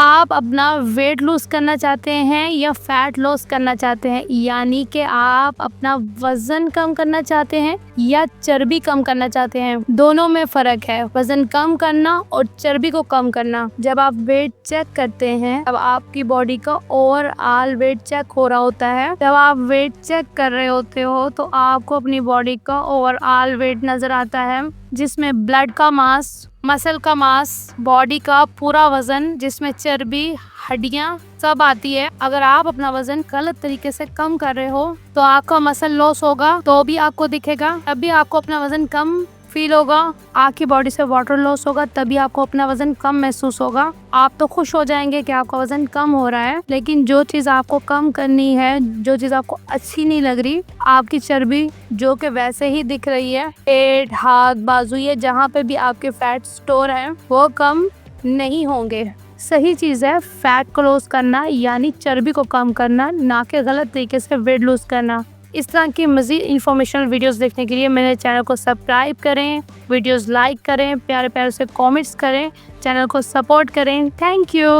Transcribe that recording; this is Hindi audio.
आप अपना वेट लूज करना चाहते हैं या फैट लॉस करना चाहते हैं, यानी कि आप अपना वजन कम करना चाहते हैं या चर्बी कम करना चाहते हैं। दोनों में फर्क है, वजन कम करना और चर्बी को कम करना। जब आप वेट चेक करते हैं तब आपकी बॉडी का ओवरऑल वेट चेक हो रहा होता है। जब आप वेट चेक कर रहे होते हो तो आपको अपनी बॉडी का ओवरऑल वेट नजर आता है, जिसमें ब्लड का मास, मसल का मास, बॉडी का पूरा वजन, जिसमें चर्बी, हड्डियां सब आती है। अगर आप अपना वजन गलत तरीके से कम कर रहे हो तो आपका मसल लॉस होगा तो भी आपको दिखेगा, तभी आपको अपना वजन कम फील होगा। आपकी बॉडी से वाटर लॉस होगा तभी आपको अपना वजन कम महसूस होगा। आप तो खुश हो जाएंगे कि आपका वजन कम हो रहा है, लेकिन जो चीज आपको कम करनी है, जो चीज आपको अच्छी नहीं लग रही, आपकी चर्बी जो कि वैसे ही दिख रही है, पेट, हाथ, बाजू, ये जहाँ पे भी आपके फैट स्टोर है वो कम नहीं होंगे। सही चीज है फैट को लॉस करना, यानी चर्बी को कम करना, ना कि गलत तरीके से वेट लूज करना। इस तरह की मज़ीद इंफॉर्मेशनल वीडियोस देखने के लिए मेरे चैनल को सब्सक्राइब करें, वीडियोस लाइक करें, प्यारे प्यारे से कमेंट्स करें, चैनल को सपोर्ट करें। Thank you.